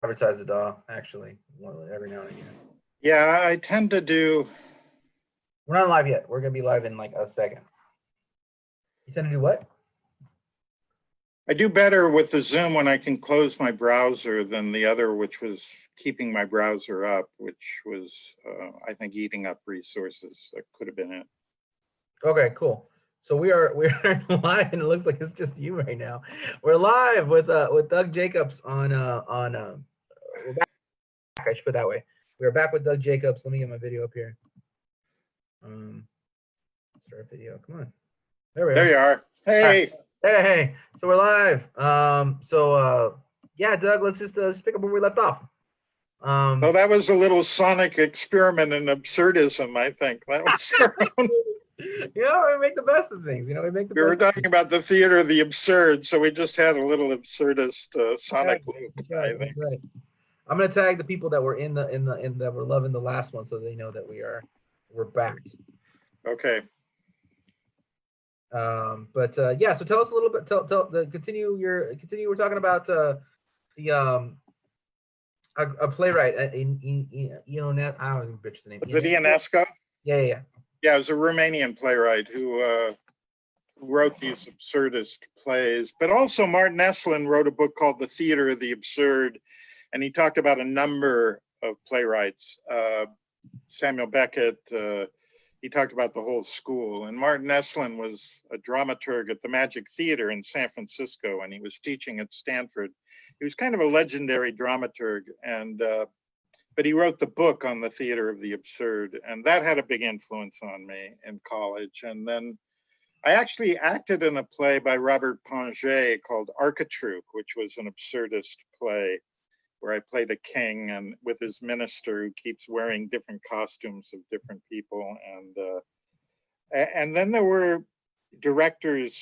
advertise the DAW actually every now and again. Yeah, I tend to do. We're not live yet. We're gonna be live in like a second. You tend to do what? I do better with the Zoom when I can close my browser than the other, which was keeping my browser up, which was, I think, eating up resources. That could have been it. Okay, cool. So we're live, and it looks like it's just you right now. We're live with Doug Jacobs on we're back. I should put it that way. We're back with Doug Jacobs. Let me get my video up here. Start video. Come on. There you are. Hey. Hey. So we're live. Yeah, Doug, let's just pick up where we left off. Well, that was a little sonic experiment in absurdism, I think. That was we make the best of things. We were talking about the theater of the absurd, so we just had a little absurdist sonic loop. Right, I think. Right. I'm gonna tag the people that were in that were loving the last one, so they know that we're back. Okay. Yeah. So tell us a little bit. Continue. We're talking about a playwright Ionescu. I don't even bitch the name. Ionescu? Yeah. Yeah, it was a Romanian playwright who wrote these absurdist plays. But also Martin Esslin wrote a book called The Theater of the Absurd, and he talked about a number of playwrights. Samuel Beckett. He talked about the whole school. And Martin Esslin was a dramaturg at the Magic Theater in San Francisco, and he was teaching at Stanford. He was kind of a legendary dramaturg, and but he wrote the book on the theater of the absurd, and that had a big influence on me in college. And then I actually acted in a play by Robert Ponget called Architrook, which was an absurdist play where I played a king and with his minister who keeps wearing different costumes of different people. And then there were directors,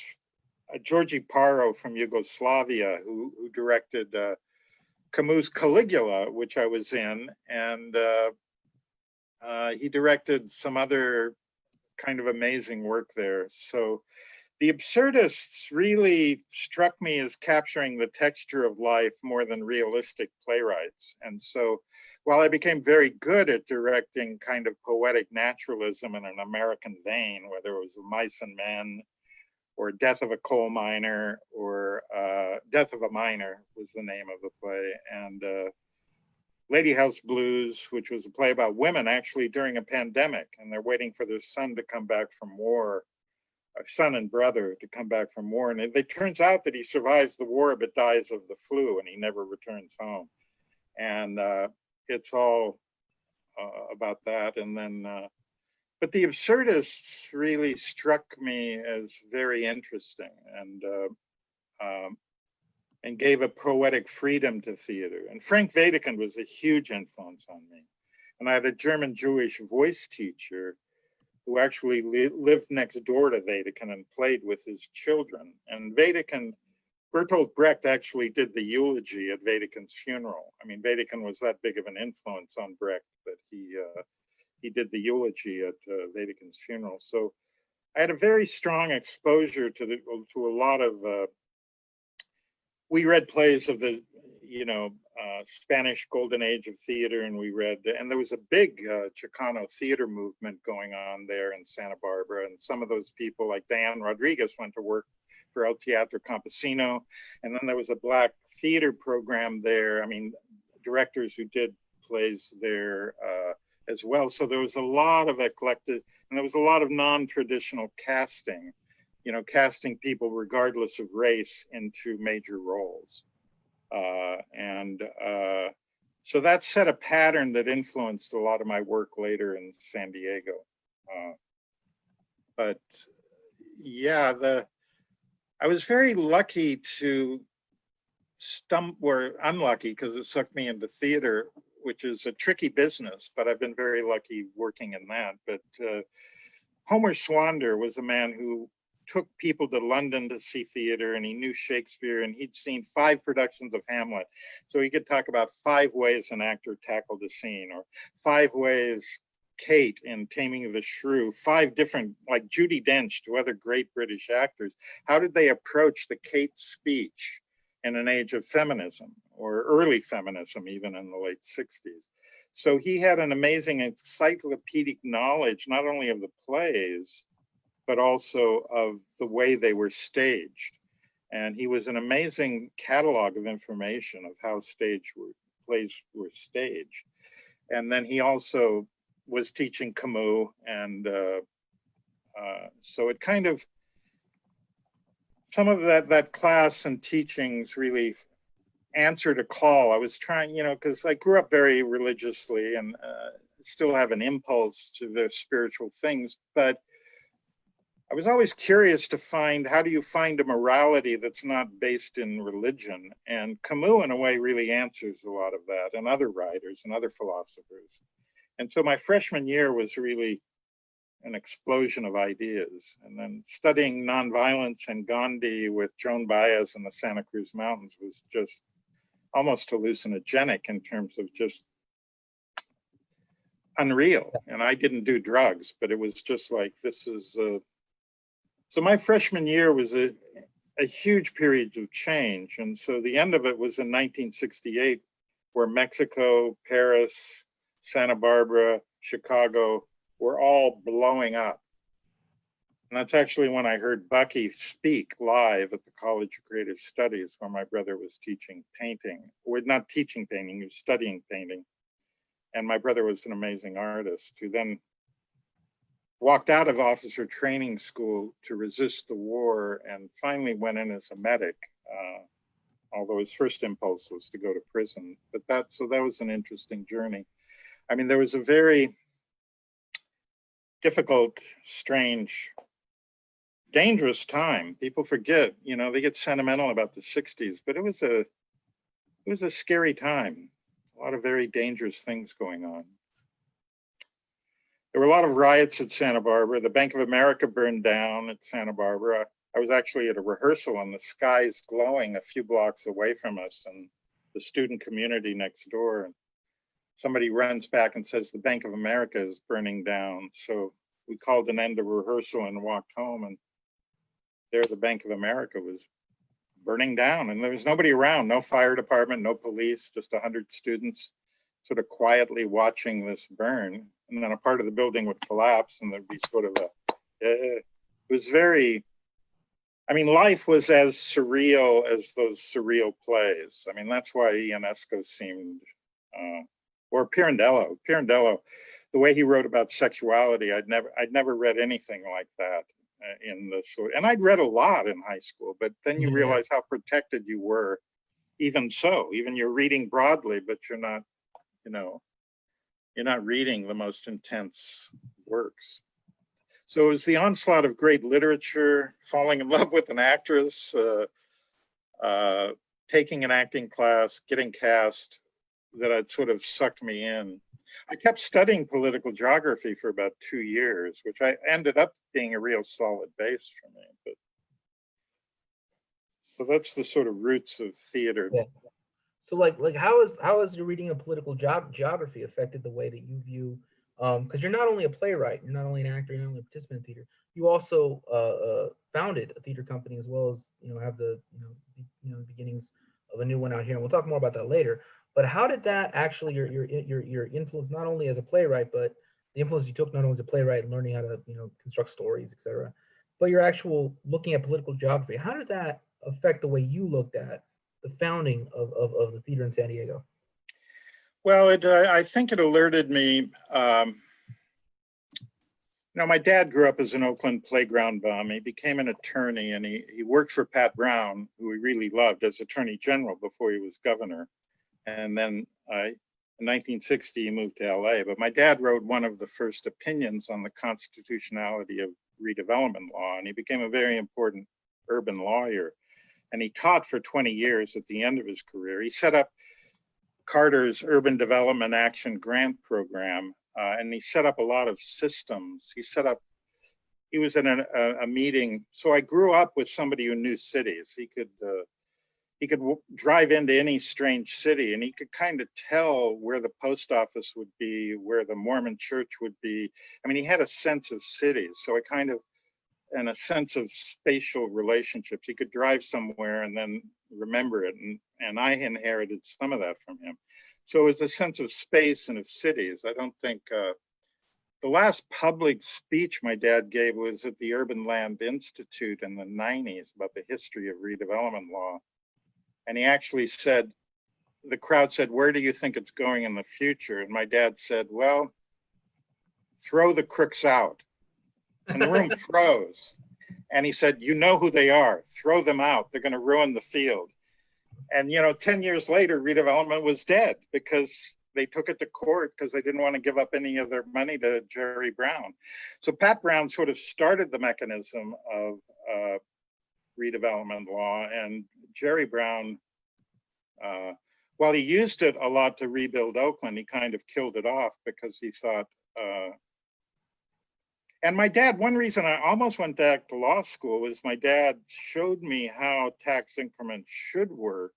Georgi Paro from Yugoslavia, who directed Camus' Caligula, which I was in, and he directed some other kind of amazing work there. So the absurdists really struck me as capturing the texture of life more than realistic playwrights. And so while I became very good at directing kind of poetic naturalism in an American vein, whether it was Mice and Men or Death of a Coal Miner, or Death of a Miner was the name of the play, and Lady House Blues, which was a play about women actually during a pandemic, and they're waiting for their son to come back from war, son and brother to come back from war. And it turns out that he survives the war but dies of the flu, and he never returns home. And it's all about that. And then, but the absurdists really struck me as very interesting and gave a poetic freedom to theater. And Frank Wedekind was a huge influence on me. And I had a German Jewish voice teacher who actually lived next door to Wedekind and played with his children. And Wedekind, Bertolt Brecht actually did the eulogy at Wedekind's funeral. I mean, Wedekind was that big of an influence on Brecht that he did the eulogy at Wedekind's funeral. So I had a very strong exposure to a lot of, we read plays of the, Spanish golden age of theater, and there was a big Chicano theater movement going on there in Santa Barbara. And some of those people like Diane Rodriguez went to work for El Teatro Campesino. And then there was a Black theater program there. I mean, directors who did plays there as well. So there was a lot of eclectic, and there was a lot of non-traditional casting, casting people regardless of race into major roles. So that set a pattern that influenced a lot of my work later in San Diego. But yeah, I was very lucky to or unlucky, because it sucked me into theater, which is a tricky business, but I've been very lucky working in that. But Homer Swander was a man who took people to London to see theater, and he knew Shakespeare, and he'd seen 5 productions of Hamlet. So he could talk about 5 ways an actor tackled a scene, or 5 ways Kate in Taming of the Shrew, 5 different, like Judi Dench, 2 other great British actors. How did they approach the Kate speech in an age of feminism, or early feminism, even in the late 60s. So he had an amazing encyclopedic knowledge, not only of the plays, but also of the way they were staged. And he was an amazing catalog of information of how plays were staged. And then he also was teaching Camus, and so it kind of, some of that class and teachings really answered a call. I was trying, because I grew up very religiously and still have an impulse to the spiritual things, but I was always curious to find, how do you find a morality that's not based in religion? And Camus, in a way, really answers a lot of that, and other writers and other philosophers. And so my freshman year was really an explosion of ideas. And then studying nonviolence and Gandhi with Joan Baez in the Santa Cruz Mountains was just almost hallucinogenic in terms of just unreal. And I didn't do drugs, but it was just like, this is so my freshman year was a huge period of change. And so the end of it was in 1968, where Mexico, Paris, Santa Barbara, Chicago were all blowing up. And that's actually when I heard Bucky speak live at the College of Creative Studies, where my brother was teaching painting. Well, not teaching painting, he was studying painting. And my brother was an amazing artist who then walked out of officer training school to resist the war and finally went in as a medic, although his first impulse was to go to prison. But that was an interesting journey. I mean, there was a very difficult, strange, dangerous time. People forget, they get sentimental about the 60s, but it was a scary time. A lot of very dangerous things going on. There were a lot of riots at Santa Barbara. The Bank of America burned down at Santa Barbara. I was actually at a rehearsal and the sky's glowing a few blocks away from us and the student community next door. And somebody runs back and says, the Bank of America is burning down. So we called an end of rehearsal and walked home, and there the Bank of America was burning down, and there was nobody around, no fire department, no police, just 100 students sort of quietly watching this burn. And then a part of the building would collapse and there'd be sort of it was very, I mean, life was as surreal as those surreal plays. I mean, that's why Ionesco seemed, or Pirandello, the way he wrote about sexuality, I'd never read anything like that in the sort. And I'd read a lot in high school, but then you realize how protected you were. Even so, even you're reading broadly, but you're not, you're not reading the most intense works. So it was the onslaught of great literature, falling in love with an actress, taking an acting class, getting cast, that had sort of sucked me in. I kept studying political geography for about 2 years, which I ended up being a real solid base for me. But so that's the sort of roots of theater. Yeah. So like how has your reading of political geography affected the way that you view, because you're not only a playwright, you're not only an actor, you're not only a participant in theater, you also founded a theater company, as well as have the beginnings of a new one out here, and we'll talk more about that later. But how did that actually, your influence, not only as a playwright, but the influence you took not only as a playwright and learning how to construct stories, etc., but your actual looking at political geography, how did that affect the way you looked at the founding of the theater in San Diego? Well, I think it alerted me. My dad grew up as an Oakland playground bum. He became an attorney, and he worked for Pat Brown, who he really loved, as Attorney General before he was governor. And then in 1960, he moved to LA. But my dad wrote one of the first opinions on the constitutionality of redevelopment law, and he became a very important urban lawyer. And he taught for 20 years at the end of his career. He set up Carter's Urban Development Action Grant Program, and he set up a lot of systems. He was in a meeting. So I grew up with somebody who knew cities. He could drive into any strange city, and he could kind of tell where the post office would be, where the Mormon church would be. I mean, he had a sense of cities. So I kind of and a sense of spatial relationships. He could drive somewhere and then remember it. And I inherited some of that from him. So it was a sense of space and of cities. I don't think, the last public speech my dad gave was at the Urban Land Institute in the 90s about the history of redevelopment law. And he actually said, the crowd said, "Where do you think it's going in the future?" And my dad said, "Well, throw the crooks out." And the room froze. And he said, "You know who they are. Throw them out. They're going to ruin the field." And, 10 years later, redevelopment was dead because they took it to court because they didn't want to give up any of their money to Jerry Brown. So Pat Brown sort of started the mechanism of redevelopment law, and Jerry Brown, while he used it a lot to rebuild Oakland, he kind of killed it off because he thought, and my dad, one reason I almost went back to law school was my dad showed me how tax increments should work,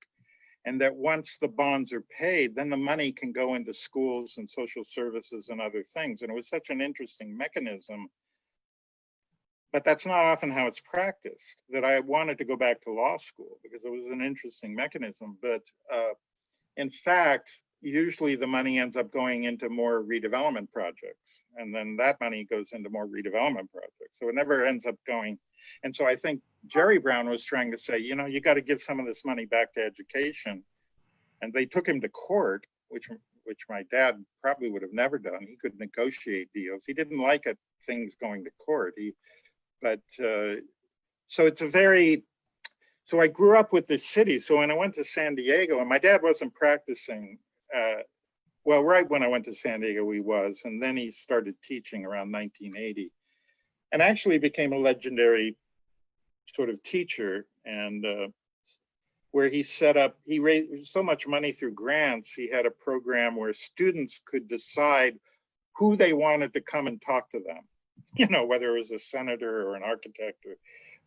and that once the bonds are paid, then the money can go into schools and social services and other things. And it was such an interesting mechanism, but that's not often how it's practiced, that I wanted to go back to law school because it was an interesting mechanism. But in fact, usually the money ends up going into more redevelopment projects, and then that money goes into more redevelopment projects. So it never ends up going. And so I think Jerry Brown was trying to say, you got to give some of this money back to education. And they took him to court, which my dad probably would have never done. He could negotiate deals. He didn't like it, things going to court. So it's so I grew up with this city. So when I went to San Diego, and my dad wasn't practicing, well, right when I went to San Diego, he was, and then he started teaching around 1980, and actually became a legendary sort of teacher. And where he raised so much money through grants, he had a program where students could decide who they wanted to come and talk to them, whether it was a senator or an architect or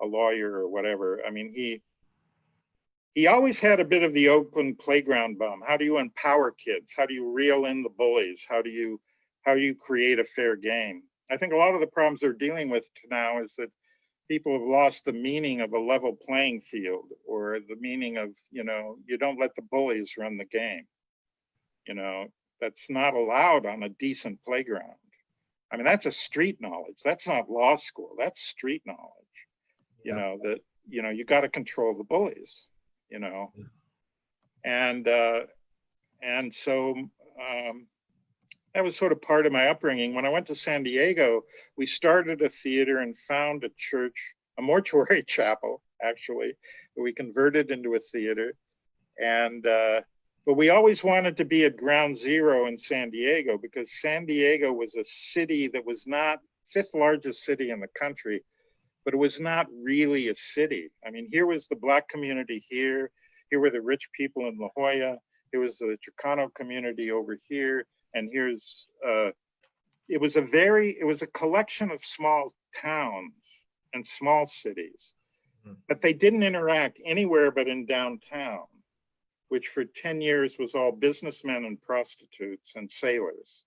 a lawyer or whatever. I mean, he always had a bit of the Oakland playground bum. How do you empower kids? How do you reel in the bullies? How do you create a fair game? I think a lot of the problems they're dealing with now is that people have lost the meaning of a level playing field, or the meaning of, you don't let the bullies run the game. That's not allowed on a decent playground. I mean, that's a street knowledge. That's not law school. That's street knowledge. Yeah. You got to control the bullies, and so that was sort of part of my upbringing. When I went to San Diego, we started a theater and found a church, a mortuary chapel, actually, that we converted into a theater. And, but we always wanted to be at ground zero in San Diego, because San Diego was a city that was not fifth largest city in the country, but it was not really a city. I mean, here was the Black community here were the rich people in La Jolla, here was the Chicano community over here, and here's, it was a collection of small towns and small cities, but they didn't interact anywhere but in downtown, which for 10 years was all businessmen and prostitutes and sailors.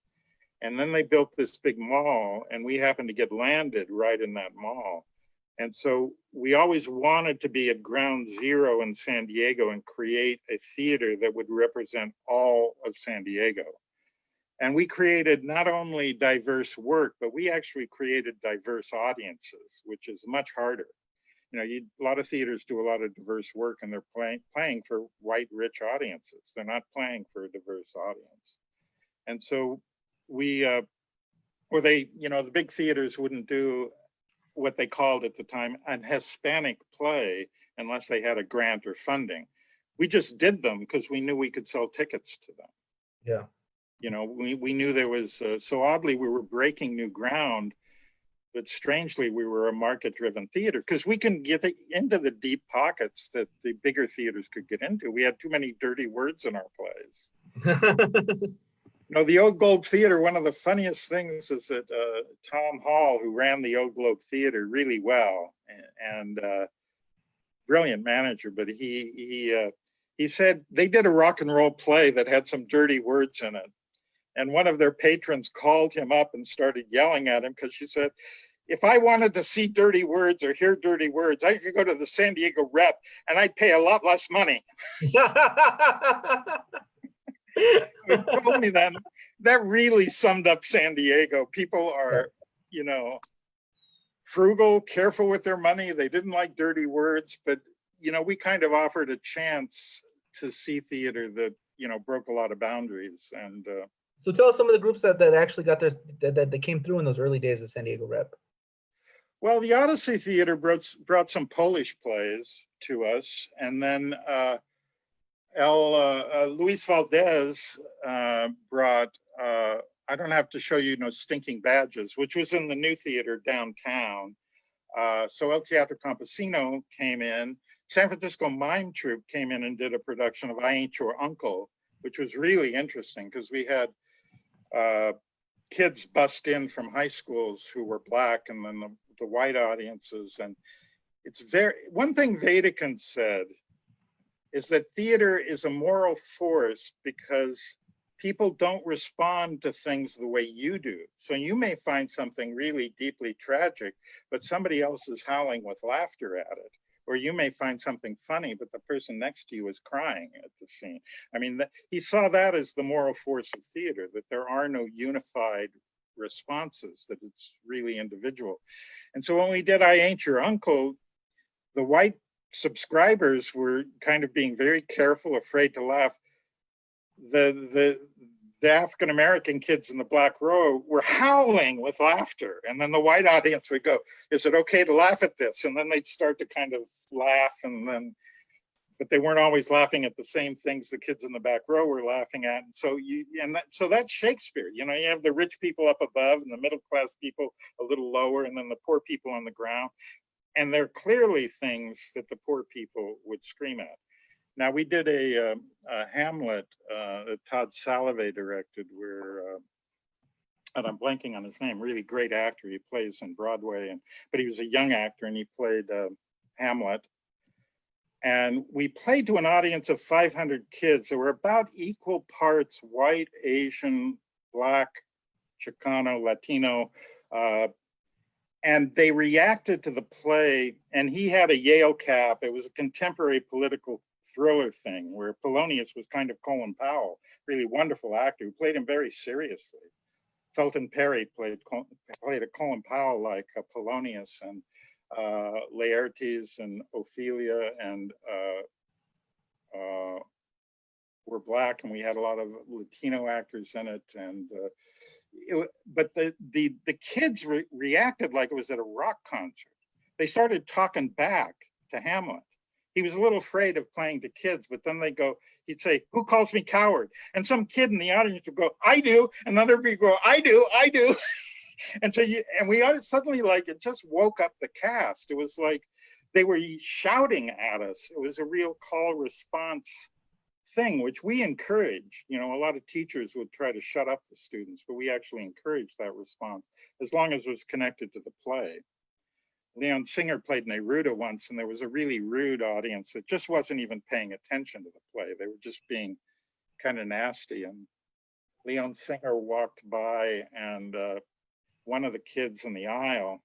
And then they built this big mall, and we happened to get landed right in that mall. And so we always wanted to be at ground zero in San Diego and create a theater that would represent all of San Diego. And we created not only diverse work, but we actually created diverse audiences, which is much harder. A lot of theaters do a lot of diverse work, and they're playing for white, rich audiences. They're not playing for a diverse audience. And so the big theaters wouldn't do what they called at the time an Hispanic play unless they had a grant or funding. We just did them because we knew we could sell tickets to them. Yeah. We knew there was, so oddly, we were breaking new ground, but strangely, we were a market-driven theater because we can get into the deep pockets that the bigger theaters could get into. We had too many dirty words in our plays. The Old Globe Theater, one of the funniest things is that Tom Hall, who ran the Old Globe Theater really well, and brilliant manager, but he said they did a rock and roll play that had some dirty words in it. And one of their patrons called him up and started yelling at him because she said, if I wanted to see dirty words or hear dirty words, I could go to the San Diego Rep and I'd pay a lot less money. He told me that. That really summed up San Diego. People are, you know, frugal, careful with their money. They didn't like dirty words, but, you know, we kind of offered a chance to see theater that, you know, broke a lot of boundaries. And So tell us some of the groups that actually got their that came through in those early days of San Diego Rep. well, the Odyssey Theater brought some Polish plays to us, and then Luis Valdez brought I don't have to show you no stinking badges, which was in the new theater downtown. So El Teatro Campesino came in. San Francisco Mime Troupe came in and did a production of I Ain't Your Uncle, which was really interesting because we had kids bust in from high schools who were Black, and then the white audiences. And it's one thing Wedekind said is that theater is a moral force because people don't respond to things the way you do. So you may find something really deeply tragic, but somebody else is howling with laughter at it. Or you may find something funny, but the person next to you is crying at the scene. I mean, he saw that as the moral force of theater, that there are no unified responses, that it's really individual. And so when we did I Ain't Your Uncle, the white subscribers were kind of being very careful, afraid to laugh. The African-American kids in the black row were howling with laughter. And then the white audience would go, is it okay to laugh at this? And then they'd start to kind of laugh, but they weren't always laughing at the same things the kids in the back row were laughing at. And so so that's Shakespeare. You know, you have the rich people up above and the middle class people a little lower, and then the poor people on the ground. And they're clearly things that the poor people would scream at. Now, we did a Hamlet that Todd Salovey directed, where, and I'm blanking on his name, really great actor. He plays in Broadway, but he was a young actor, and he played Hamlet. And we played to an audience of 500 kids that were about equal parts white, Asian, Black, Chicano, Latino, and they reacted to the play. And he had a Yale cap. It was a contemporary political thriller thing where Polonius was kind of Colin Powell, really wonderful actor who played him very seriously. Felton Perry played a Colin Powell like Polonius, and Laertes and Ophelia and were Black, and we had a lot of Latino actors in it. And but the kids reacted like it was at a rock concert. They started talking back to Hamlet. He was a little afraid of playing to kids, but then he'd say, "Who calls me coward?" And some kid in the audience would go, "I do." And another would go, "I do, I do." And so we suddenly, like, it just woke up the cast. It was like they were shouting at us. It was a real call response thing, which we encourage. You know, a lot of teachers would try to shut up the students, but we actually encouraged that response as long as it was connected to the play. Leon Singer played Neruda once, and there was a really rude audience that just wasn't even paying attention to the play. They were just being kind of nasty. And Leon Singer walked by, and one of the kids in the aisle,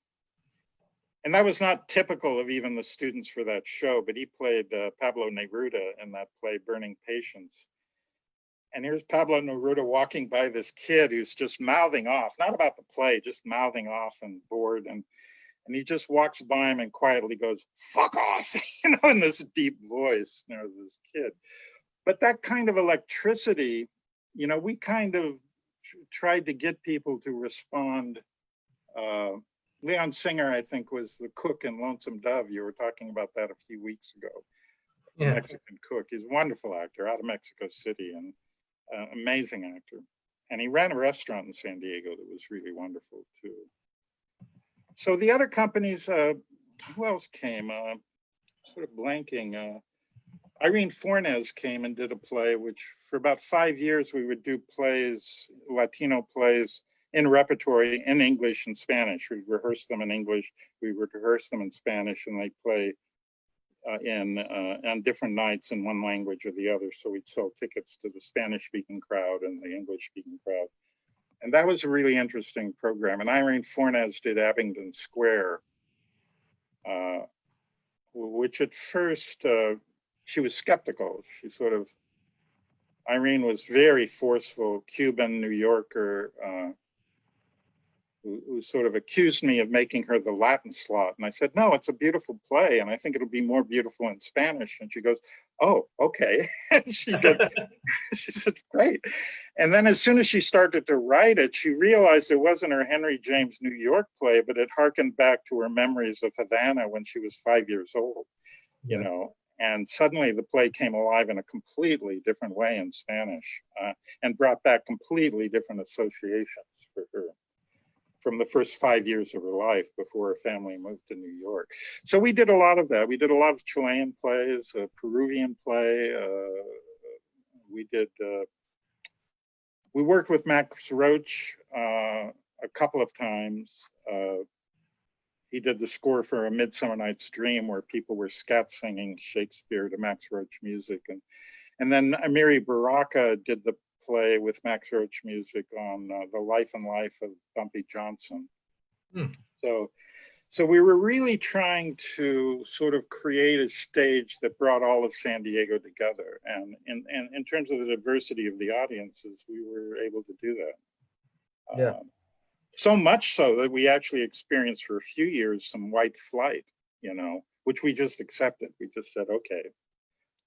and that was not typical of even the students for that show, but he played Pablo Neruda in that play, Burning Patience. And here's Pablo Neruda walking by this kid who's just mouthing off, not about the play, just mouthing off and bored. And he just walks by him and quietly goes, "Fuck off," you know, in this deep voice, you know, this kid. But that kind of electricity, you know, we kind of tried to get people to respond. Leon Singer, I think, was the cook in Lonesome Dove. You were talking about that a few weeks ago. The Mexican cook. He's a wonderful actor out of Mexico City, and amazing actor. And he ran a restaurant in San Diego that was really wonderful too. So the other companies, who else came? Sort of blanking. Irene Fornes came and did a play, which for about 5 years we would do plays, Latino plays, in repertory in English and Spanish. We'd rehearse them in English, we would rehearse them in Spanish, and they'd play on different nights in one language or the other. So we'd sell tickets to the Spanish-speaking crowd and the English-speaking crowd. And that was a really interesting program. And Irene Fornes did Abingdon Square, which at first she was skeptical. She sort of, Irene was very forceful, Cuban New Yorker, who sort of accused me of making her the Latin slot. And I said, no, it's a beautiful play, and I think it'll be more beautiful in Spanish. And she goes, oh, okay. she said, great. And then as soon as she started to write it, she realized it wasn't her Henry James New York play, but it harkened back to her memories of Havana when she was 5 years old, you know. And suddenly the play came alive in a completely different way in Spanish, and brought back completely different associations for her from the first 5 years of her life before her family moved to New York. So we did a lot of that. We did a lot of Chilean plays, a Peruvian play. We worked with Max Roach a couple of times. He did the score for A Midsummer Night's Dream, where people were scat singing Shakespeare to Max Roach music. And then Amiri Baraka did the play with Max Roach music on The Life and Life of Bumpy Johnson. So we were really trying to sort of create a stage that brought all of San Diego together. And in terms of the diversity of the audiences, we were able to do that. So much so that we actually experienced for a few years some white flight, you know, which we just accepted. We just said, okay,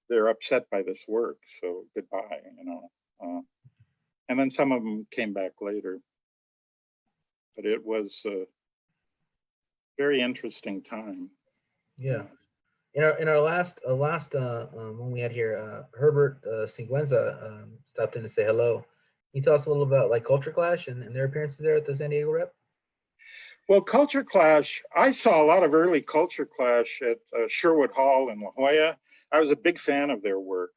they're upset by this work, so goodbye, you know. And then some of them came back later. But it was a very interesting time. Yeah. In our last when we had here, Herbert Siguenza stopped in to say hello. Can you tell us a little about like Culture Clash and their appearances there at the San Diego Rep? Well, Culture Clash, I saw a lot of early Culture Clash at Sherwood Hall in La Jolla. I was a big fan of their work.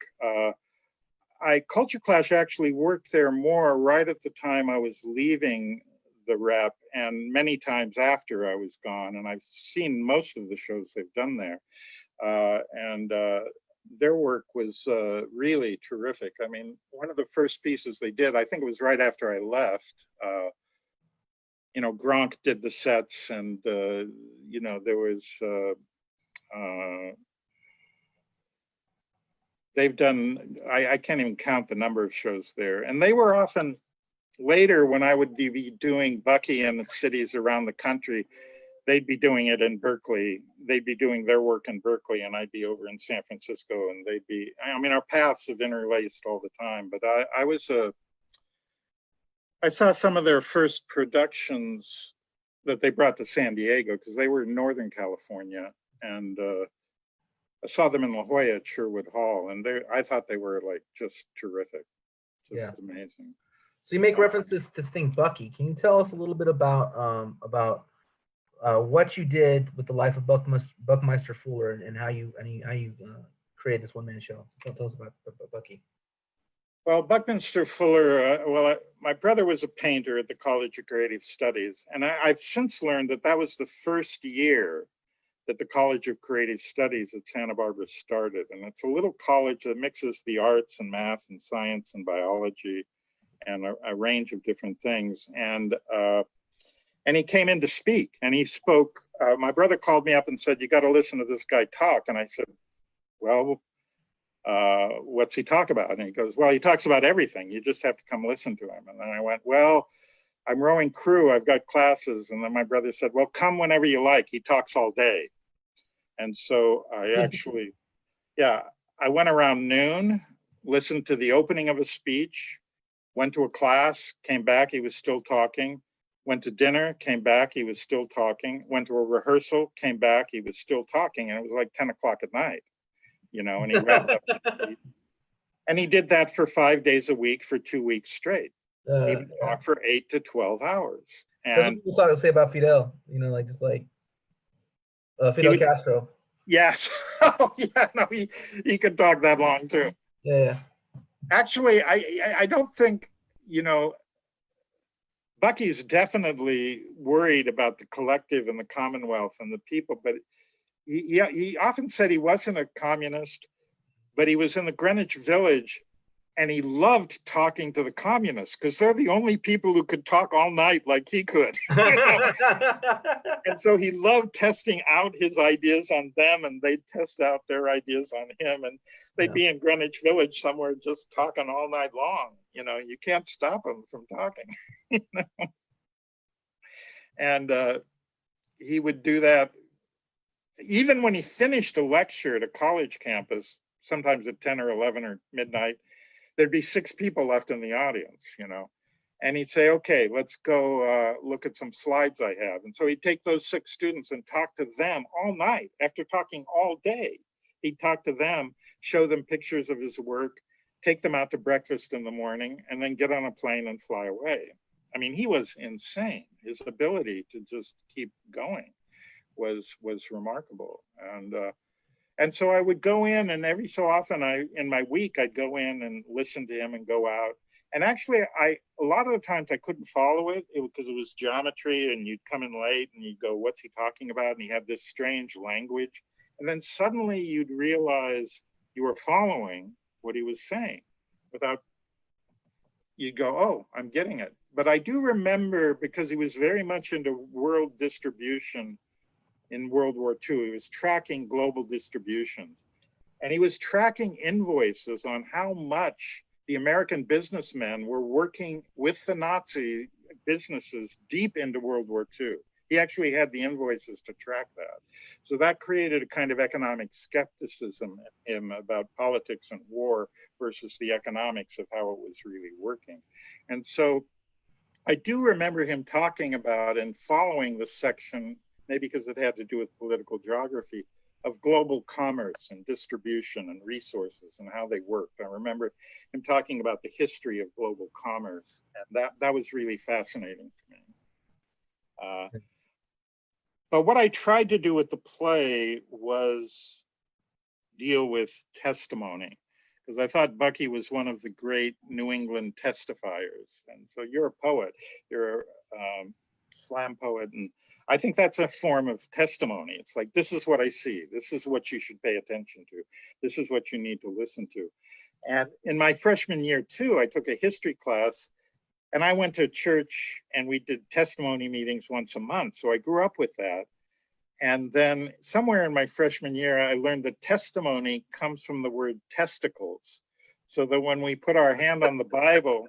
Culture Clash actually worked there more right at the time I was leaving the Rep, and many times after I was gone. And I've seen most of the shows they've done there. Their work was really terrific. I mean, one of the first pieces they did, I think it was right after I left, you know, Gronk did the sets, and, you know, there was, they've done, I can't even count the number of shows there. And they were often, later when I would be doing Bucky in the cities around the country, they'd be doing it in Berkeley. They'd be doing their work in Berkeley, and I'd be over in San Francisco, and they'd be, I mean, our paths have interlaced all the time, but I saw some of their first productions that they brought to San Diego, because they were in Northern California, and I saw them in La Jolla at Sherwood Hall, and I thought they were like just terrific, just amazing. So you make reference to this thing, Bucky. Can you tell us a little bit about what you did with the life of Buckminster Fuller, and how you created this one-man show? Tell us about Bucky. Well, Buckminster Fuller, my brother was a painter at the College of Creative Studies, and I've since learned that that was the first year that the College of Creative Studies at Santa Barbara started. And it's a little college that mixes the arts and math and science and biology and a range of different things. And he came in to speak, and he spoke. My brother called me up and said, you got to listen to this guy talk. And I said, well, what's he talk about? And he goes, well, he talks about everything. You just have to come listen to him. And then I went, well, I'm rowing crew. I've got classes. And then my brother said, well, come whenever you like. He talks all day. And so I actually, I went around noon, listened to the opening of a speech, went to a class, came back, he was still talking, went to dinner, came back, he was still talking, went to a rehearsal, came back, he was still talking, and it was like 10 o'clock at night, you know, and he wrapped up. And he did that for 5 days a week for 2 weeks straight. He would talk for 8 to 12 hours. And people talk to say about Fidel, you know, like just like Fidel Castro. Yes. Oh, yeah, no, he could talk that long too. Yeah. Actually, I don't think, you know, Bucky's definitely worried about the collective and the Commonwealth and the people, but he often said he wasn't a communist, but he was in the Greenwich Village, And he loved talking to the communists because they're the only people who could talk all night like he could. And so he loved testing out his ideas on them, and they'd test out their ideas on him. And they'd be in Greenwich Village somewhere just talking all night long. You can't stop them from talking. And he would do that even when he finished a lecture at a college campus, sometimes at 10 or 11 or midnight. There'd be 6 people left in the audience, and he'd say, okay, let's go look at some slides I have. And so he'd take those 6 students and talk to them all night. After talking all day, he'd talk to them, show them pictures of his work, take them out to breakfast in the morning, and then get on a plane and fly away. I mean, he was insane. His ability to just keep going was remarkable. And so I would go in, and every so often in my week, I'd go in and listen to him and go out. And actually, a lot of the times I couldn't follow it because it was geometry, and you'd come in late and you'd go, what's he talking about? And he had this strange language. And then suddenly you'd realize you were following what he was saying without, you'd go, oh, I'm getting it. But I do remember, because he was very much into world distribution in World War II, he was tracking global distributions. And he was tracking invoices on how much the American businessmen were working with the Nazi businesses deep into World War II. He actually had the invoices to track that. So that created a kind of economic skepticism in him about politics and war versus the economics of how it was really working. And so I do remember him talking about and following the section, maybe because it had to do with political geography, of global commerce and distribution and resources and how they worked. I remember him talking about the history of global commerce, and that was really fascinating to me. But what I tried to do with the play was deal with testimony, because I thought Bucky was one of the great New England testifiers. And so you're a poet, you're a slam poet, and I think that's a form of testimony. It's like, this is what I see. This is what you should pay attention to. This is what you need to listen to. And in my freshman year too, I took a history class, and I went to church and we did testimony meetings once a month. So I grew up with that. And then somewhere in my freshman year, I learned that testimony comes from the word testicles. So that when we put our hand on the Bible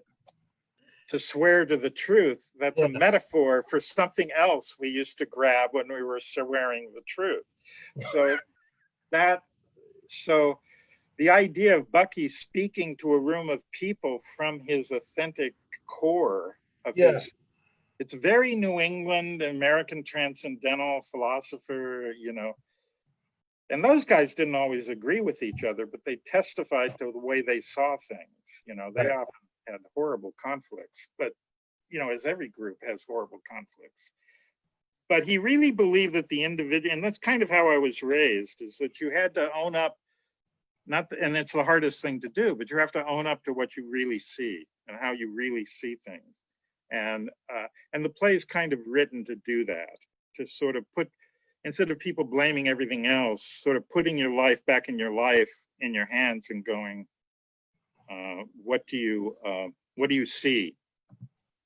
to swear to the truth, that's a metaphor for something else we used to grab when we were swearing the truth. So the idea of Bucky speaking to a room of people from his authentic core of his, it's very New England, American transcendental philosopher, and those guys didn't always agree with each other, but they testified to the way they saw things. They often had horrible conflicts, but as every group has horrible conflicts. But he really believed that the individual, and that's kind of how I was raised, is that you had to own up, and it's the hardest thing to do, but you have to own up to what you really see and how you really see things. And the play is kind of written to do that, to sort of put, instead of people blaming everything else, sort of putting your life back in your hands and going, what do you see?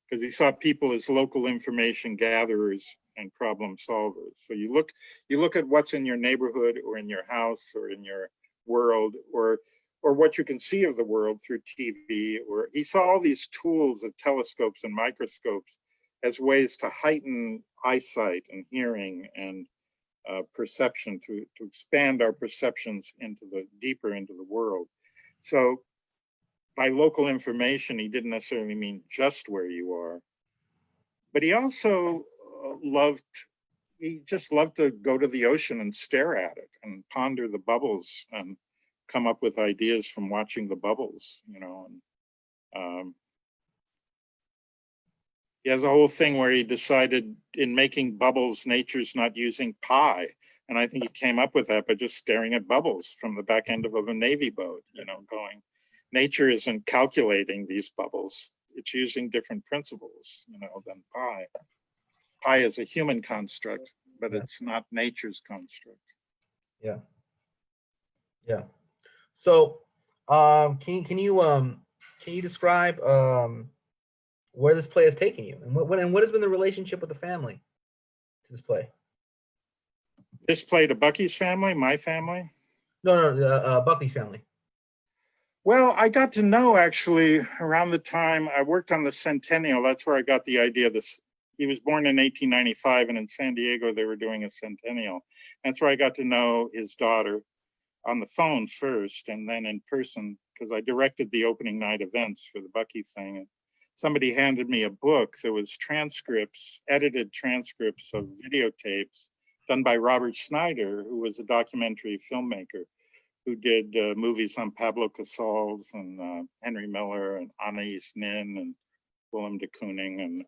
Because he saw people as local information gatherers and problem solvers. So you look at what's in your neighborhood or in your house or in your world, or what you can see of the world through TV, or he saw all these tools of telescopes and microscopes as ways to heighten eyesight and hearing and perception, to expand our perceptions deeper into the world. So by local information, he didn't necessarily mean just where you are, but he also just loved to go to the ocean and stare at it and ponder the bubbles and come up with ideas from watching the bubbles, and he has a whole thing where he decided in making bubbles, nature's not using pi. And I think he came up with that by just staring at bubbles from the back end of a Navy boat, going, nature isn't calculating these bubbles. It's using different principles, than pi. Pi is a human construct, but it's not nature's construct. Yeah. So, can you can you describe where this play has taken you, and what has been the relationship with the family to this play? This play to Bucky's family, my family. No, Buckley's family. Well, I got to know actually around the time I worked on the centennial. That's where I got the idea of this. He was born in 1895, and in San Diego they were doing a centennial. That's where I got to know his daughter on the phone first, and then in person, because I directed the opening night events for the Bucky thing. And somebody handed me a book that was transcripts, edited transcripts of videotapes done by Robert Schneider, who was a documentary filmmaker who did movies on Pablo Casals and Henry Miller and Anais Nin and Willem de Kooning. And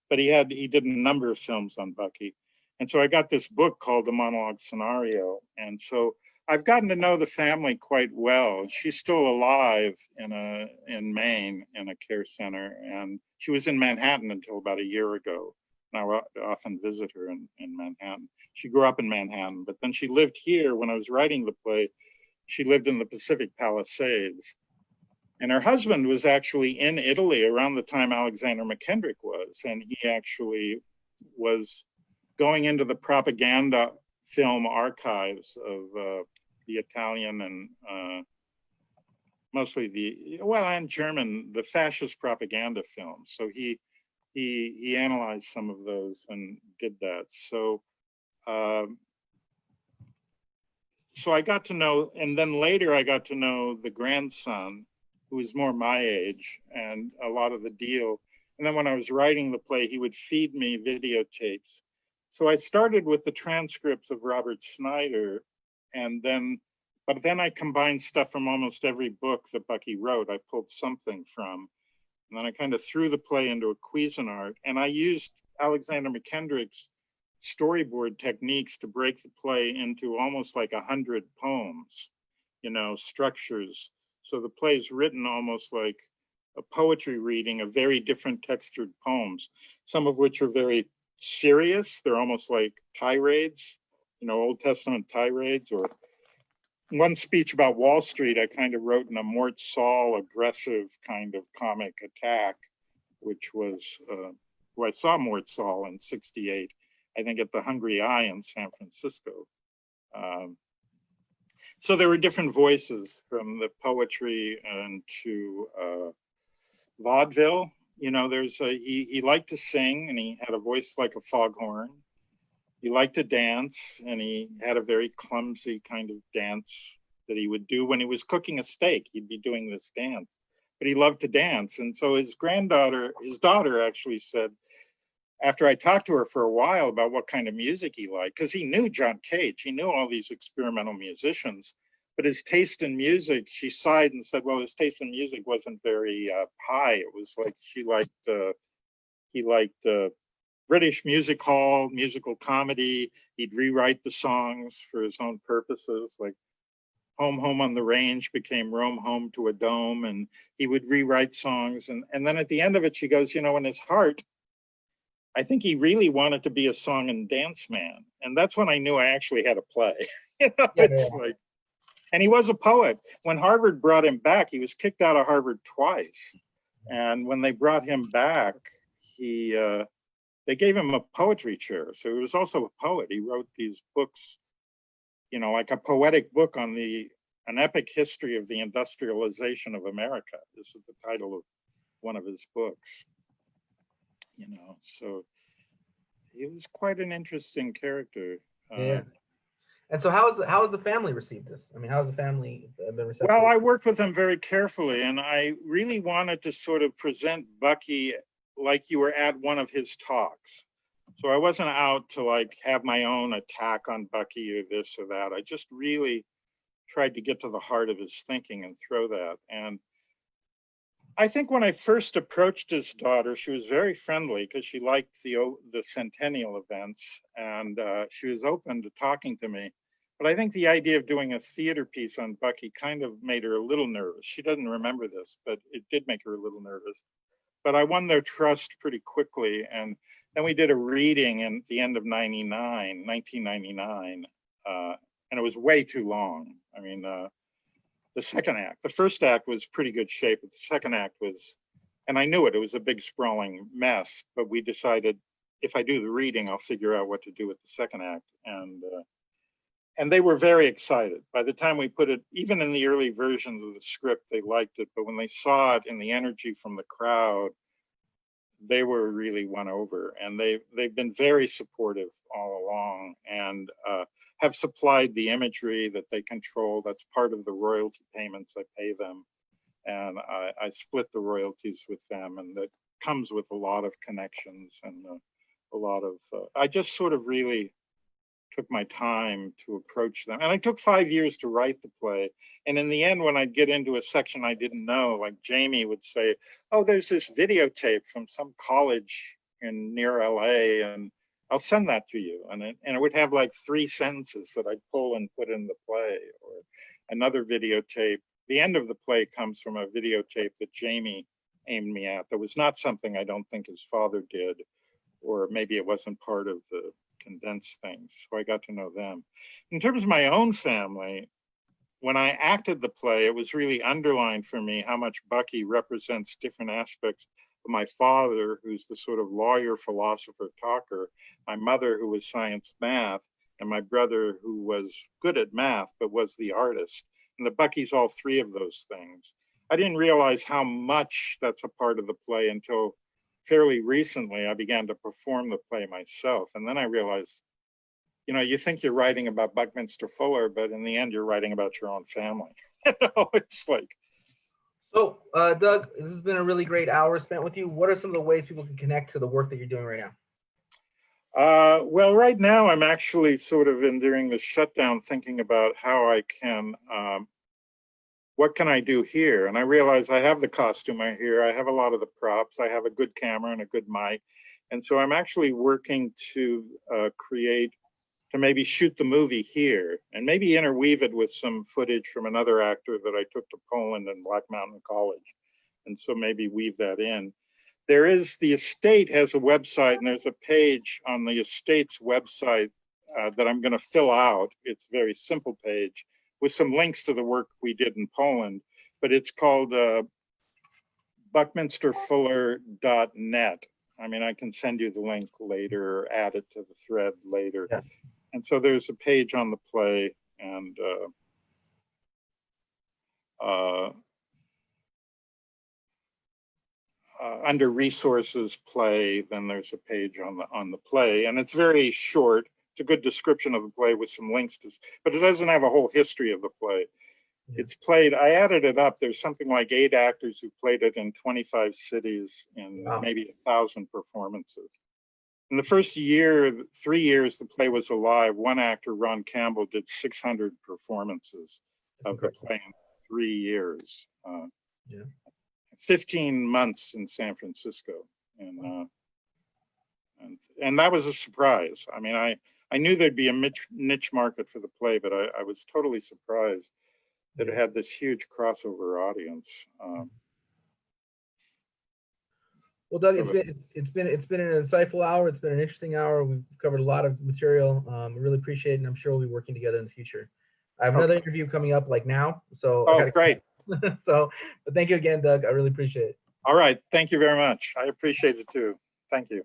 but he did a number of films on Bucky. And so I got this book called The Monologue Scenario. And so I've gotten to know the family quite well. She's still alive in Maine in a care center. And she was in Manhattan until about a year ago. And I often visit her in Manhattan. She grew up in Manhattan, but then she lived here when I was writing the play. She lived in the Pacific Palisades. And her husband was actually in Italy around the time Alexander McKendrick was. And he actually was going into the propaganda film archives of the Italian and mostly and German, the fascist propaganda films. So he analyzed some of those and did that. So so I got to know, and then later I got to know the grandson, who was more my age, and a lot of the deal. And then when I was writing the play, he would feed me videotapes. So I started with the transcripts of Robert Schneider, but then I combined stuff from almost every book that Bucky wrote. I pulled something from, and then I kind of threw the play into a Cuisinart, and I used Alexander McKendrick's storyboard techniques to break the play into almost like 100 poems, structures. So the play is written almost like a poetry reading of very different textured poems, some of which are very serious. They're almost like tirades, Old Testament tirades. Or one speech about Wall Street I kind of wrote in a Mort Saul aggressive kind of comic attack, which was who I saw Mort Saul in '68, I think at the Hungry Eye in San Francisco. So there were different voices, from the poetry and to vaudeville. He liked to sing, and he had a voice like a foghorn. He liked to dance, and he had a very clumsy kind of dance that he would do when he was cooking a steak. He'd be doing this dance, but he loved to dance. And so his daughter actually said, after I talked to her for a while about what kind of music he liked, because he knew John Cage, he knew all these experimental musicians, but his taste in music, she sighed and said, well, his taste in music wasn't very high. It was like he liked British music hall, musical comedy. He'd rewrite the songs for his own purposes, like Home, Home on the Range became Rome, Home to a Dome, and he would rewrite songs. And then at the end of it, she goes, in his heart, I think he really wanted to be a song and dance man. And that's when I knew I actually had a play. Like, and he was a poet. When Harvard brought him back, he was kicked out of Harvard twice. And when they brought him back, they gave him a poetry chair. So he was also a poet. He wrote these books, like a poetic book on an epic history of the industrialization of America. This is the title of one of his books. So he was quite an interesting character. Yeah. And so how has the family received this? I mean, how has the family been receptive? Well, I worked with them very carefully, and I really wanted to sort of present Bucky like you were at one of his talks. So I wasn't out to like have my own attack on Bucky or this or that. I just really tried to get to the heart of his thinking and throw that. And I think when I first approached his daughter, she was very friendly because she liked the centennial events, and she was open to talking to me. But I think the idea of doing a theater piece on Bucky kind of made her a little nervous. She doesn't remember this, but it did make her a little nervous. But I won their trust pretty quickly. And then we did a reading at the end of 1999, and it was way too long. I mean, the second act. The first act was pretty good shape, but the second act was, and I knew it was a big sprawling mess, but we decided if I do the reading, I'll figure out what to do with the second act. And they were very excited. By the time we put it, even in the early versions of the script, they liked it. But when they saw it in the energy from the crowd, they were really won over. And they've been very supportive all along, and have supplied the imagery that they control. That's part of the royalty payments I pay them. And I split the royalties with them, and that comes with a lot of connections and a lot of, I just sort of really took my time to approach them. And I took 5 years to write the play. And in the end, when I'd get into a section I didn't know, like Jamie would say, oh, there's this videotape from some college near LA, and I'll send that to you. And it would have like 3 sentences that I'd pull and put in the play, or another videotape. The end of the play comes from a videotape that Jamie aimed me at. That was not something I don't think his father did, or maybe it wasn't part of the condensed things. So I got to know them. In terms of my own family, when I acted the play, it was really underlined for me how much Bucky represents different aspects of my father, who's the sort of lawyer, philosopher, talker, my mother, who was science math, and my brother, who was good at math, but was the artist. And the Bucky's all 3 of those things. I didn't realize how much that's a part of the play until fairly recently. I began to perform the play myself. And then I realized, you know, you think you're writing about Buckminster Fuller, but in the end, you're writing about your own family. You know, it's like. So, Doug, this has been a really great hour spent with you. What are some of the ways people can connect to the work that you're doing right now? Well, right now I'm actually sort of during the shutdown thinking about how I can, what can I do here? And I realize I have the costume here. I have a lot of the props. I have a good camera and a good mic. And so I'm actually working to to maybe shoot the movie here and maybe interweave it with some footage from another actor that I took to Poland and Black Mountain College. And so maybe weave that in. The estate has a website, and there's a page on the estate's website that I'm going to fill out. It's a very simple page with some links to the work we did in Poland, but it's called buckminsterfuller.net. I mean, I can send you the link later, or add it to the thread later. Yeah. And so there's a page on the play, and under resources play, then there's a page on the play, and it's very short. It's a good description of the play with some links to, but it doesn't have a whole history of the play. Yeah. It's played, I added it up. There's something like 8 actors who played it in 25 cities in maybe 1,000 performances. In the first 3 years the play was alive, one actor, Ron Campbell, did 600 performances of the play in 3 years. 15 months in San Francisco. And that was a surprise. I mean, I knew there'd be a niche market for the play, but I was totally surprised that it had this huge crossover audience. Well, Doug, it's been an insightful hour. It's been an interesting hour. We've covered a lot of material. I really appreciate it, and I'm sure we'll be working together in the future. I have another interview coming up like now, so. Oh, great. So, but thank you again, Doug. I really appreciate it. All right. Thank you very much. I appreciate it too. Thank you.